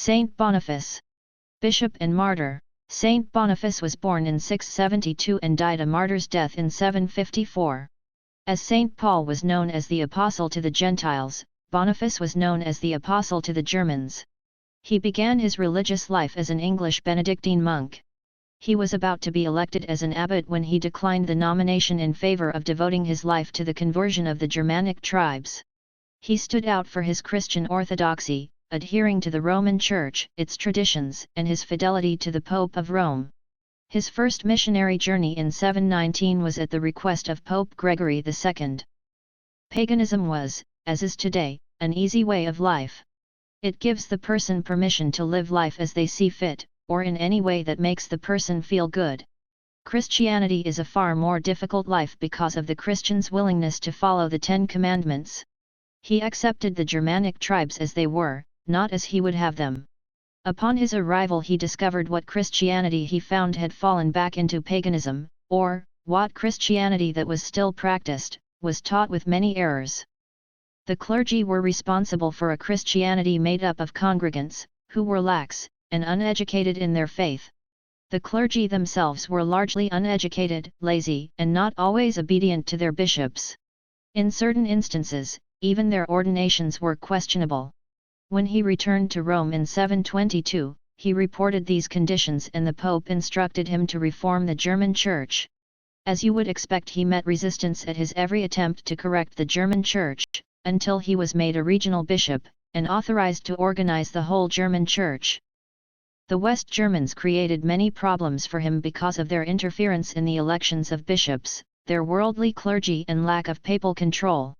Saint Boniface, Bishop and Martyr. Saint Boniface was born in 672 and died a martyr's death in 754. As Saint Paul was known as the Apostle to the Gentiles, Boniface was known as the Apostle to the Germans. He began his religious life as an English Benedictine monk. He was about to be elected as an abbot when he declined the nomination in favor of devoting his life to the conversion of the Germanic tribes. He stood out for his Christian orthodoxy, adhering to the Roman Church, its traditions, and his fidelity to the Pope of Rome. His first missionary journey in 719 was at the request of Pope Gregory II. Paganism was, as is today, an easy way of life. It gives the person permission to live life as they see fit, or in any way that makes the person feel good. Christianity is a far more difficult life because of the Christian's willingness to follow the Ten Commandments. He accepted the Germanic tribes as they were, not as he would have them. Upon his arrival he discovered what Christianity he found had fallen back into paganism, or, what Christianity that was still practiced, was taught with many errors. The clergy were responsible for a Christianity made up of congregants, who were lax, and uneducated in their faith. The clergy themselves were largely uneducated, lazy, and not always obedient to their bishops. In certain instances, even their ordinations were questionable. When he returned to Rome in 722, he reported these conditions and the Pope instructed him to reform the German Church. As you would expect, he met resistance at his every attempt to correct the German Church, until he was made a regional bishop, and authorized to organize the whole German Church. The West Germans created many problems for him because of their interference in the elections of bishops, their worldly clergy and lack of papal control.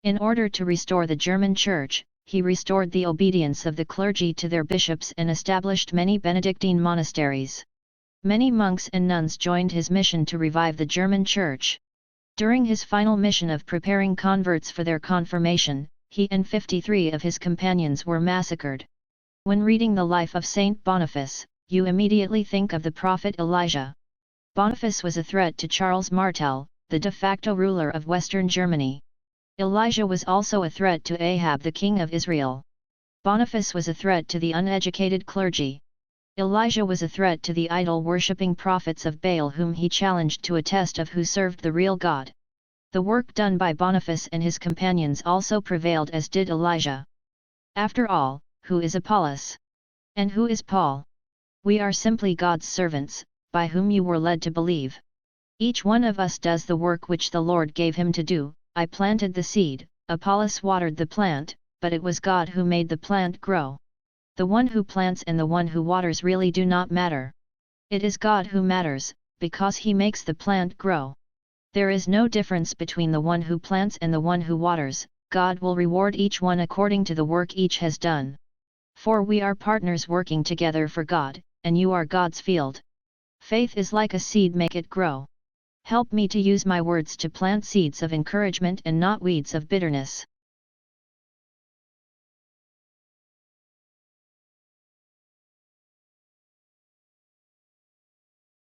In order to restore the German Church, he restored the obedience of the clergy to their bishops and established many Benedictine monasteries. Many monks and nuns joined his mission to revive the German Church. During his final mission of preparing converts for their confirmation, he and 53 of his companions were massacred. When reading the life of Saint Boniface, you immediately think of the prophet Elijah. Boniface was a threat to Charles Martel, the de facto ruler of Western Germany. Elijah was also a threat to Ahab, the king of Israel. Boniface was a threat to the uneducated clergy. Elijah was a threat to the idol-worshipping prophets of Baal, whom he challenged to a test of who served the real God. The work done by Boniface and his companions also prevailed, as did Elijah. After all, who is Apollos? And who is Paul? We are simply God's servants, by whom you were led to believe. Each one of us does the work which the Lord gave him to do. I planted the seed, Apollos watered the plant, but it was God who made the plant grow. The one who plants and the one who waters really do not matter. It is God who matters, because he makes the plant grow. There is no difference between the one who plants and the one who waters. God will reward each one according to the work each has done. For we are partners working together for God, and you are God's field. Faith is like a seed, make it grow. Help me to use my words to plant seeds of encouragement and not weeds of bitterness.